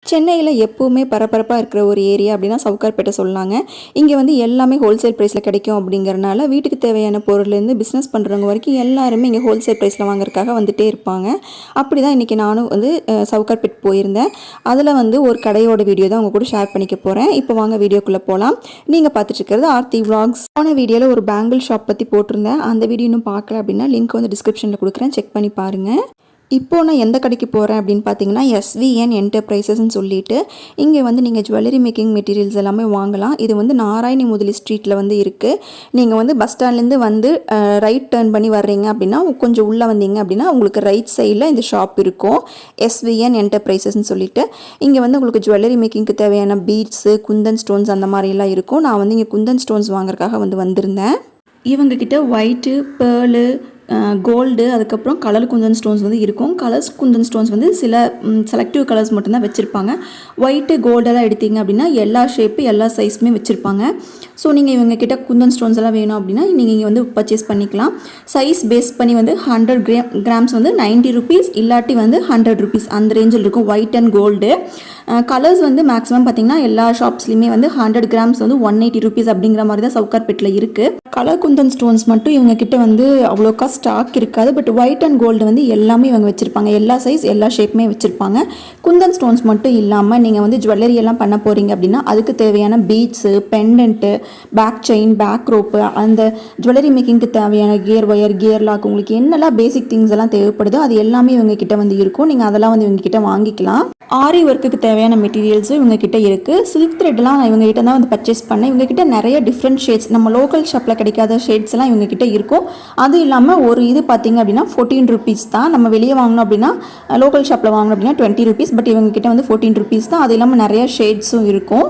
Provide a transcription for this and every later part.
சென்னையில் எப்போவுமே பரபரப்பாக இருக்கிற ஒரு ஏரியா அப்படின்னா சவுகார்பேட்டை சொல்லாங்க. இங்கே வந்து எல்லாமே ஹோல்சேல் ப்ரைஸில் கிடைக்கும் அப்படிங்கிறனால வீட்டுக்கு தேவையான பொருள்லேருந்து பிஸ்னஸ் பண்ணுறவங்க வரைக்கும் எல்லாருமே இங்கே ஹோல்சேல் ப்ரைஸில் வாங்குறதுக்காக வந்துகிட்டே இருப்பாங்க. அப்படி தான் இன்றைக்கி நானும் வந்து சவுகார்பேட் போயிருந்தேன். அதில் வந்து ஒரு கடையோட வீடியோ தான் உங்கள் கூட ஷேர் பண்ணிக்க போகிறேன். இப்போ வாங்க வீடியோக்குள்ளே போகலாம். நீங்கள் பார்த்துட்டு இருக்கிறது ஆர்த்தி Vlogs. போன வீடியோவில் ஒரு பேங்கிள் ஷாப் பற்றி போட்டிருந்தேன். அந்த வீடியோ இன்னும் பார்க்கல அப்படின்னா லிங்க் வந்து டிஸ்கிரிப்ஷனில் கொடுக்குறேன், செக் பண்ணி பாருங்கள். இப்போது நான் எந்த கடைக்கு போகிறேன் அப்படின்னு பார்த்தீங்கன்னா SVN Enterprisesன்னு சொல்லிட்டு இங்கே வந்து நீங்கள் ஜுவல்லரி மேக்கிங் மெட்டீரியல்ஸ் எல்லாமே வாங்கலாம். இது வந்து நாராயணி முதலி ஸ்ட்ரீட்டில் வந்து இருக்குது. நீங்கள் வந்து பஸ் ஸ்டாண்ட்லேருந்து வந்து ரைட் டர்ன் பண்ணி வர்றீங்க அப்படின்னா கொஞ்சம் உள்ளே வந்தீங்க அப்படின்னா உங்களுக்கு ரைட் சைடில் இந்த ஷாப் இருக்கும். SVN Enterprisesன்னு சொல்லிட்டு இங்கே வந்து உங்களுக்கு ஜுவல்லரி மேக்கிங்க்கு தேவையான பீட்ஸு, குந்தன் ஸ்டோன்ஸ் அந்த மாதிரிலாம் இருக்கும். நான் வந்து இங்கே குந்தன் ஸ்டோன்ஸ் வாங்குறதுக்காக வந்திருந்தேன். இவங்கக்கிட்ட ஒயிட்டு, பேர்லு, கோல்டு, அதுக்கப்புறம் கலர் குந்தன் ஸ்டோன்ஸ் வந்து இருக்கும். கலர்ஸ் குந்தன் ஸ்டோன்ஸ் வந்து சில செலக்டிவ் கலர்ஸ் மட்டும்தான் வச்சுருப்பாங்க. ஒயிட்டு, கோல்டெல்லாம் எடுத்தீங்க அப்படின்னா எல்லா ஷேப்பு எல்லா சைஸுமே வச்சுருப்பாங்க. ஸோ நீங்கள் இவங்கக்கிட்ட குந்தன் ஸ்டோன்ஸ் எல்லாம் வேணும் அப்படின்னா நீங்கள் இங்கே வந்து பர்ச்சேஸ் பண்ணிக்கலாம். சைஸ் பேஸ் பண்ணி வந்து 100 கிராம்ஸ் வந்து 90 ருபீஸ், இல்லாட்டி வந்து 100 ருபீஸ் அந்த ரேஞ்சில் இருக்கும். ஒயிட் அண்ட் கோல்டு கலர்ஸ் வந்து மேக்ஸிமம் பார்த்திங்கன்னா எல்லா ஷாப்ஸ்லையுமே வந்து 100 கிராம்ஸ் வந்து 180 ருபீஸ் அப்படிங்கிற மாதிரி தான் சவுகார்பேட்டில் இருக்குது. கலர் குந்தன் ஸ்டோன்ஸ் மட்டும் இவங்கக்கிட்ட வந்து அவ்வளோக்கா ஸ்டாக் இருக்காது. பட் ஒயிட் அண்ட் கோல்டு வந்து எல்லாமே இவங்க வச்சுருப்பாங்க. எல்லா சைஸ் எல்லா ஷேப்புமே வச்சுருப்பாங்க. குந்தன் ஸ்டோன்ஸ் மட்டும் இல்லாமல் நீங்கள் வந்து ஜுவல்லரி எல்லாம் பண்ண போகிறீங்க அப்படின்னா அதுக்கு தேவையான beads, pendant, back chain, back rope, அந்த ஜுவல்லரி மேக்கிங்க்கு தேவையான கியர் ஒயர், கியர் லாக், உங்களுக்கு என்னெல்லாம் பேசிக் திங்ஸ் எல்லாம் தேவைப்படுதோ அது எல்லாமே இவங்கக்கிட்ட வந்து இருக்கும். நீங்கள் அதெல்லாம் வந்து இவங்கக்கிட்ட வாங்கிக்கலாம். ஆரி ஒர்க்குக்கு தேவையான மெட்டீரியல்ஸும் இவங்கக்கிட்ட இருக்குது. சில்க் த்ரெட்லாம் நான் இவங்ககிட்ட தான் வந்து பர்ச்சேஸ் பண்ணேன். இவங்ககிட்ட நிறைய டிஃப்ரெண்ட் ஷேட்ஸ், நம்ம லோக்கல் ஷாப்பில் கிடைக்காத ஷேட்ஸ் எல்லாம் இவங்ககிட்ட இருக்கும். அதுவும் இல்லாமல் ஒரு இது பார்த்திங்க அப்படின்னா 14 ருபீஸ் தான். நம்ம வெளியே வாங்கினோம் அப்படின்னா லோக்கல் ஷாப்பில் வாங்கினோம் அப்படின்னா 20 ருபீஸ். பட் இவங்ககிட்ட வந்து 14 ருபீஸ் தான். அது இல்லாமல் நிறைய ஷேட்ஸும் இருக்கும்.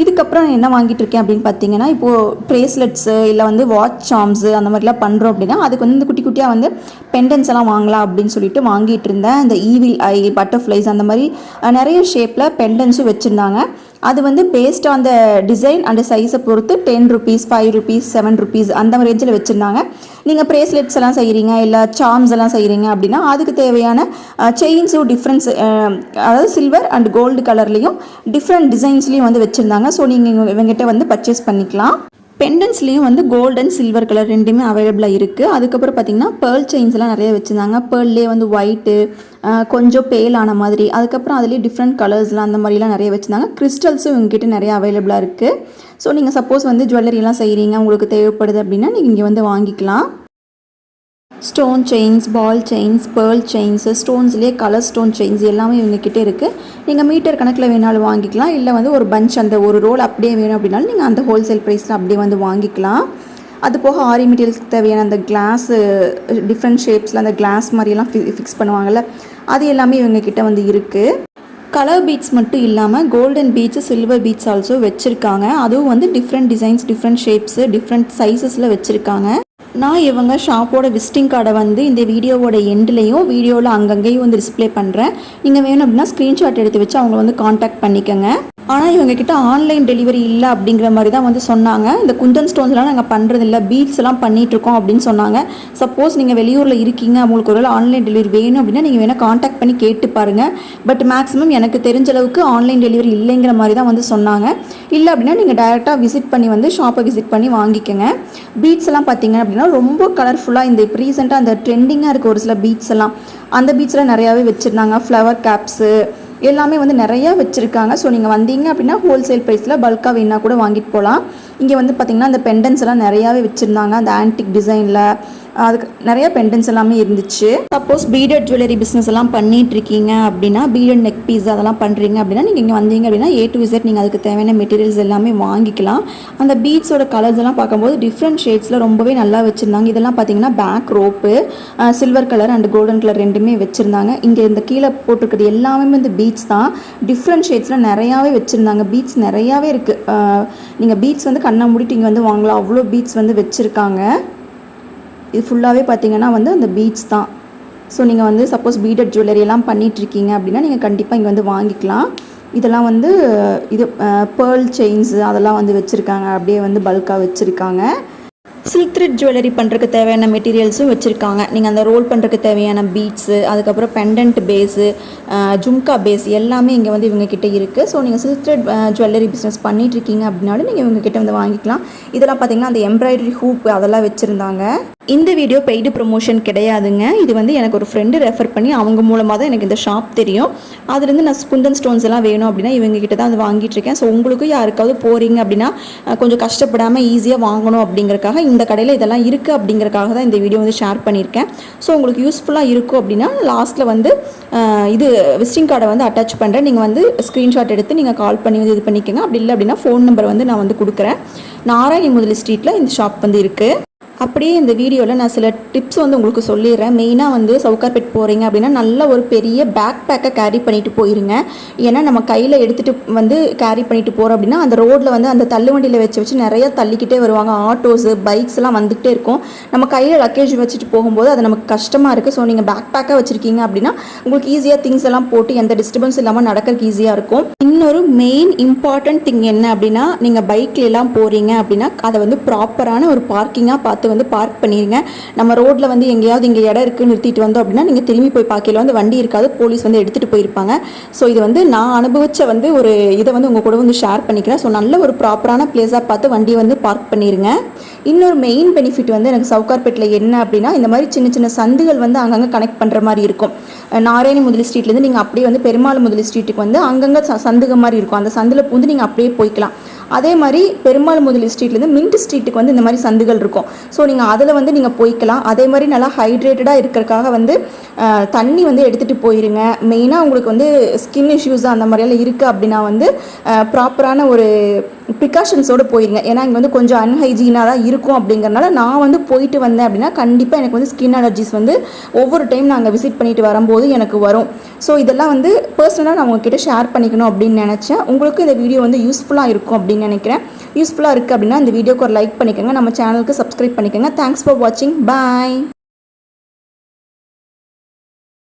இதுக்கப்புறம் நான் என்ன வாங்கிட்டு இருக்கேன் அப்படின்னு பார்த்தீங்கன்னா, இப்போது ப்ரேஸ்லெட்ஸு இல்லை வந்து வாட்ச் சார்ம்ஸு அந்த மாதிரிலாம் பண்ணுறோம் அப்படின்னா அதுக்கு வந்து குட்டி குட்டியாக வந்து பெண்டன்ஸ் எல்லாம் வாங்கலாம் அப்படின்னு சொல்லிட்டு வாங்கிட்டு இருந்தேன். இந்த ஈவில் ஐ, பட்டர்ஃப்ளைஸ் அந்த மாதிரி நிறைய ஷேப்பில் பெண்டன்ஸும் வச்சுருந்தாங்க. அது வந்து based on the design and சைஸை பொறுத்து 10 ருபீஸ், 5 ருபீஸ், 7 ருபீஸ் அந்த ரேஞ்சில் வச்சுருந்தாங்க. நீங்கள் ப்ரேஸ்லெட்ஸ் எல்லாம் செய்கிறீங்க இல்லை சார்ம்ஸ் எல்லாம் செய்கிறீங்க அப்படின்னா அதுக்கு தேவையான செயின்ஸும் டிஃப்ரெண்ட்ஸ், அதாவது சில்வர் அண்ட் கோல்டு கலர்லேயும் டிஃப்ரெண்ட் டிசைன்ஸ்லேயும் வந்து வச்சுருந்தாங்க. ஸோ நீங்கள் இவங்ககிட்ட வந்து பர்ச்சேஸ் பண்ணிக்கலாம். பெண்டன்ஸ்லேயும் வந்து கோல்டு அண்ட் சில்வர் கலர் ரெண்டுமே அவைலபிளாக இருக்குது. அதுக்கப்புறம் பார்த்திங்கன்னா பேர்ல் செயின்ஸ்லாம் நிறைய வச்சுருந்தாங்க. பேர்ல்லே வந்து ஒயிட்டு, கொஞ்சம் பேல் ஆன மாதிரி, அதுக்கப்புறம் அதுலேயே டிஃப்ரெண்ட் கலர்ஸ்லாம் அந்த மாதிரிலாம் நிறைய வச்சுருந்தாங்க. கிறிஸ்டல்ஸும் இவங்ககிட்ட நிறைய அவைலபிளாக இருக்குது. ஸோ நீங்கள் சப்போஸ் வந்து ஜுவல்லரிலாம் செய்கிறீங்க, உங்களுக்கு தேவைப்படுது அப்படின்னா நீங்கள் இங்கே வந்து வாங்கிக்கலாம். Stone chains, ball chains, pearl chains, ஸ்டோன்ஸ்லேயே கலர் ஸ்டோன் செயின்ஸ் எல்லாமே இவங்ககிட்ட இருக்குது. நீங்கள் மீட்டர் கணக்கில் வேணாலும் வாங்கிக்கலாம். இல்லை வந்து ஒரு பஞ்ச், அந்த ஒரு ரோல் அப்படியே வேணும் அப்படின்னாலும் நீங்கள் அந்த ஹோல்சேல் ப்ரைஸில் அப்படியே வந்து வாங்கிக்கலாம். அது போக ஆரி மெட்டீரியல்ஸ்க்கு தேவையான அந்த கிளாஸு, டிஃப்ரெண்ட் ஷேப்ஸில் அந்த கிளாஸ் மாதிரியெல்லாம் ஃபிக்ஸ் பண்ணுவாங்கள்ல, அது எல்லாமே இவங்ககிட்ட வந்து இருக்குது. கலர் பீட்ஸ் மட்டும் இல்லாமல் golden beads, silver beads also வச்சுருக்காங்க. அதுவும் வந்து different designs, different shapes, different சைஸஸில் வச்சுருக்காங்க. நான் இவங்க ஷாப்போட விசிட்டிங் கார்டை வந்து இந்த வீடியோவோட எண்ட்லேயும் வீடியோவில் அங்கங்கேயும் வந்து டிஸ்பிளே பண்ணுறேன். நீங்கள் வேணும் அப்படின்னா ஸ்க்ரீன்ஷாட் எடுத்து வச்சு அவங்கள வந்து காண்டாக்ட் பண்ணிக்கோங்க. ஆனால் இவங்ககிட்ட ஆன்லைன் டெலிவரி இல்லை அப்படிங்கிற மாதிரி தான் வந்து சொன்னாங்க. இந்த குந்தன் ஸ்டோன்ஸ்லாம் நாங்கள் பண்ணுறதில்ல, பீட்ஸ் எல்லாம் பண்ணிகிட்ருக்கோம் அப்படின்னு சொன்னாங்க. சப்போஸ் நீங்கள் வெளியூரில் இருக்கீங்க, உங்களுக்கு ஒரு ஆன்லைன் டெலிவரி வேணும் அப்படின்னா நீங்கள் வேணால் காண்டாக்ட் பண்ணி கேட்டு பாருங்கள். பட் மேக்ஸிமம் எனக்கு தெரிஞ்ச அளவுக்கு ஆன்லைன் டெலிவரி இல்லைங்கிற மாதிரி தான் வந்து சொன்னாங்க. இல்லை அப்படின்னா நீங்கள் டைரெக்டாக விசிட் பண்ணி வந்து ஷாப்பை விசிட் பண்ணி வாங்கிக்கோங்க. பீட்ஸ் எல்லாம் பார்த்தீங்க அப்படின்னா ரொம்ப கலர்ஃபுல்லாக, இந்த இப்போ ரீசெண்டாக அந்த ட்ரெண்டிங்காக இருக்குது ஒரு சில பீட்ஸ் எல்லாம், அந்த பீட்ஸ்லாம் நிறையாவே வச்சுருந்தாங்க. ஃப்ளவர் கேப்ஸு எல்லாமே வந்து நிறையா வச்சுருக்காங்க. ஸோ நீங்கள் வந்தீங்க அப்படின்னா ஹோல்சேல் ப்ரைஸில் பல்காக வேணா கூட வாங்கிட்டு போகலாம். இங்கே வந்து பார்த்திங்கன்னா அந்த பெண்டன்ஸ் எல்லாம் நிறையாவே வச்சுருந்தாங்க. அந்த ஆன்டிக் டிசைனில் அதுக்கு நிறைய பெண்டன்ஸ் எல்லாமே இருந்துச்சு. சப்போஸ் பீடட் ஜுவல்லரி பிஸ்னஸ் எல்லாம் பண்ணிட்டு இருக்கீங்க அப்படின்னா, பீடட் நெக் பீஸ் அதெல்லாம் பண்ணுறீங்க அப்படின்னா நீங்கள் இங்கே வந்தீங்க அப்படின்னா A to Z நீங்கள் அதுக்கு தேவையான மெட்டீரியல்ஸ் எல்லாமே வாங்கிக்கலாம். அந்த பீட்ஸோட கலர்ஸ் எல்லாம் பார்க்கும்போது டிஃப்ரெண்ட் ஷேட்ஸில் ரொம்பவே நல்லா வச்சுருந்தாங்க. இதெல்லாம் பார்த்தீங்கன்னா back rope, silver colour and golden colour ரெண்டுமே வச்சுருந்தாங்க. இங்கே இந்த கீழே போட்டிருக்கிறது எல்லாமே வந்து பீட்ஸ் தான். டிஃப்ரெண்ட் ஷேட்ஸில் நிறையாவே வச்சுருந்தாங்க. பீட்ஸ் நிறையாவே இருக்குது. நீங்கள் பீட்ஸ் வந்து கண்ணை மூடிட்டு இங்கே வந்து வாங்கலாம், அவ்வளோ பீட்ஸ் வந்து வச்சுருக்காங்க. இது ஃபுல்லாகவே பார்த்தீங்கன்னா வந்து அந்த பீட்ஸ் தான். ஸோ நீங்கள் வந்து சப்போஸ் பீடட் ஜுவல்லரி எல்லாம் பண்ணிகிட்ருக்கீங்க அப்படின்னா நீங்கள் கண்டிப்பாக இங்கே வந்து வாங்கிக்கலாம். இதெல்லாம் வந்து இது பேர்ல் செயின்ஸு அதெல்லாம் வந்து வச்சுருக்காங்க, அப்படியே வந்து பல்காக வச்சுருக்காங்க. சில்க் த்ரெட் ஜுவல்லரி பண்ணுறதுக்கு தேவையான மெட்டீரியல்ஸும் வச்சுருக்காங்க. நீங்கள் அந்த ரோல் பண்ணுறதுக்கு தேவையான பீட்ஸு, அதுக்கப்புறம் பெண்டன்ட் பேஸு, ஜும்கா பேஸ் எல்லாமே இங்கே வந்து இவங்ககிட்ட இருக்குது. ஸோ நீங்கள் சில்க் த்ரெட் ஜுவல்லரி பிஸ்னஸ் பண்ணிகிட்ருக்கீங்க அப்படின்னாலும் நீங்கள் இவங்ககிட்ட வந்து வாங்கிக்கலாம். இதெல்லாம் பார்த்திங்கன்னா அந்த எம்ப்ராய்டரி ஹூப் அதெல்லாம் வச்சுருந்தாங்க. இந்த வீடியோ பெய்டு ப்ரொமோஷன் கிடையாதுங்க. இது வந்து எனக்கு ஒரு ஃப்ரெண்டு ரெஃபர் பண்ணி அவங்க மூலமாக தான் எனக்கு இந்த ஷாப் தெரியும். அதுலேருந்து நான் குந்தன் ஸ்டோன்ஸ் எல்லாம் வேணும் அப்படின்னா இவங்ககிட்ட தான் அது வாங்கிட்டுருக்கேன். ஸோ உங்களுக்கும் யாருக்காவது போகிறீங்க அப்படின்னா கொஞ்சம் கஷ்டப்படாமல் ஈஸியாக வாங்கணும் அப்படிங்கிறக்காக இந்த கடையில் இதெல்லாம் இருக்குது அப்படிங்கிறக்காக தான் இந்த வீடியோ வந்து ஷேர் பண்ணியிருக்கேன். ஸோ உங்களுக்கு யூஸ்ஃபுல்லாக இருக்கும் அப்படின்னா லாஸ்ட்டில் வந்து இது விசிட்டிங் கார்டை வந்து அட்டாச் பண்ணுறேன். நீங்கள் வந்து ஸ்க்ரீன்ஷாட் எடுத்து நீங்கள் கால் பண்ணி வந்து இது பண்ணிக்கோங்க. அப்படி இல்லை அப்படின்னா ஃபோன் நம்பர் வந்து நான் வந்து கொடுக்குறேன். நாராயணி முதலி ஸ்ட்ரீட்டில் இந்த ஷாப் வந்து இருக்குது. அப்படியே இந்த வீடியோவில் நான் சில டிப்ஸ் வந்து உங்களுக்கு சொல்லிடுறேன். மெயினாக வந்து சவுகார்பேட் போகிறீங்க அப்படின்னா நல்ல ஒரு பெரிய பேக் பேக்கை கேரி பண்ணிட்டு போயிருங்க. ஏன்னா நம்ம கையில் எடுத்துகிட்டு வந்து கேரி பண்ணிட்டு போகிறோம் அப்படின்னா அந்த ரோட்டில் வந்து அந்த தள்ளுவண்டியில் வச்சு நிறையா தள்ளிக்கிட்டே வருவாங்க. ஆட்டோஸு பைக்ஸ் எல்லாம் வந்துகிட்டே இருக்கும். நம்ம கையில் லக்கேஜ் வச்சுட்டு போகும்போது அது நமக்கு கஷ்டமாக இருக்குது. ஸோ நீங்கள் பேக் பேக்காக வச்சுருக்கீங்க அப்படின்னா உங்களுக்கு ஈஸியாக திங்ஸ் எல்லாம் போட்டு எந்த டிஸ்டர்பன்ஸ் இல்லாமல் நடக்கிறதுக்கு ஈஸியாக இருக்கும். இன்னொரு மெயின் இம்பார்ட்டன்ட் திங் என்ன அப்படின்னா நீங்கள் பைக்கில் எல்லாம் போகிறீங்க அப்படின்னா அதை வந்து ப்ராப்பரான ஒரு பார்க்கிங்காக பார்த்து வந்து பார்க் பண்ணிடுங்க. நம்ம ரோட்டில் வந்து எங்கேயாவது இங்கே இடம் இருக்குன்னு நிறுத்திட்டு வந்தோம் அப்படின்னா நீங்கள் திரும்பி போய் பார்க்கல வந்து வண்டி இருக்காது, போலீஸ் வந்து எடுத்துகிட்டு போயிருப்பாங்க. ஸோ இது வந்து நான் அனுபவித்த வந்து ஒரு இதை வந்து உங்கள் கூட வந்து ஷேர் பண்ணிக்கிறேன். ஸோ நல்ல ஒரு ப்ராப்பரான பிளேஸாக பார்த்து வண்டியை வந்து பார்க் பண்ணிடுங்க. இன்னொரு மெயின் பெனிஃபிட் வந்து எனக்கு சவுகார்பேட்டில் என்ன அப்படின்னா இந்த மாதிரி சின்ன சின்ன சந்துகள் வந்து அங்கங்கே கனெக்ட் பண்ணுற மாதிரி இருக்கும். நாராயணி முதலி ஸ்ட்ரீட்லேருந்து நீங்கள் அப்படியே வந்து பெருமாள் முதலி ஸ்ட்ரீட்டுக்கு வந்து அங்கங்கே சந்துக மாதிரி இருக்கும். அந்த சந்தில் பூந்து நீங்கள் அப்படியே போய்க்கலாம். அதே மாதிரி பெருமாள் முதலி ஸ்ட்ரீட்லேருந்து மின்ட் ஸ்ட்ரீட்டுக்கு வந்து இந்த மாதிரி சந்துகள் இருக்கும். ஸோ நீங்கள் அதில் வந்து நீங்கள் போய்க்கலாம். அதே மாதிரி நல்லா ஹைட்ரேட்டடாக இருக்கிறதுக்காக வந்து தண்ணி வந்து எடுத்துகிட்டு போயிருங்க. மெயினாக உங்களுக்கு வந்து ஸ்கின் இஷ்யூஸ் அந்த மாதிரியெல்லாம் இருக்குது அப்படின்னா வந்து ப்ராப்பரான ஒரு ப்ரிகாஷன்ஸோடு போயிருங்க. ஏன்னா இங்கே வந்து கொஞ்சம் அன்ஹைஜீனாக தான் இருக்கும். அப்படிங்கிறனால நான் வந்து போயிட்டு வந்தேன் அப்படின்னா கண்டிப்பாக எனக்கு வந்து ஸ்கின் அலர்ஜிஸ் வந்து ஒவ்வொரு டைம் நாங்கள் விசிட் பண்ணிட்டு வரும்போது எனக்கு வரும். ஸோ இதெல்லாம் வந்து பர்சனலாக நான் உங்ககிட்ட ஷேர் பண்ணிக்கணும் அப்படின்னு நினச்சேன். உங்களுக்கு இந்த வீடியோ வந்து யூஸ்ஃபுல்லாக இருக்கும் அப்படின்னு நினைக்கிறேன். யூஸ்ஃபுல்லாக இருக்குது அப்படின்னா இந்த வீடியோக்கு ஒரு லைக் பண்ணிக்கோங்க. நம்ம சேனலுக்கு சப்ஸ்கிரைப் பண்ணிக்கோங்க. தேங்க்ஸ் ஃபார் வாட்சிங். பாய்.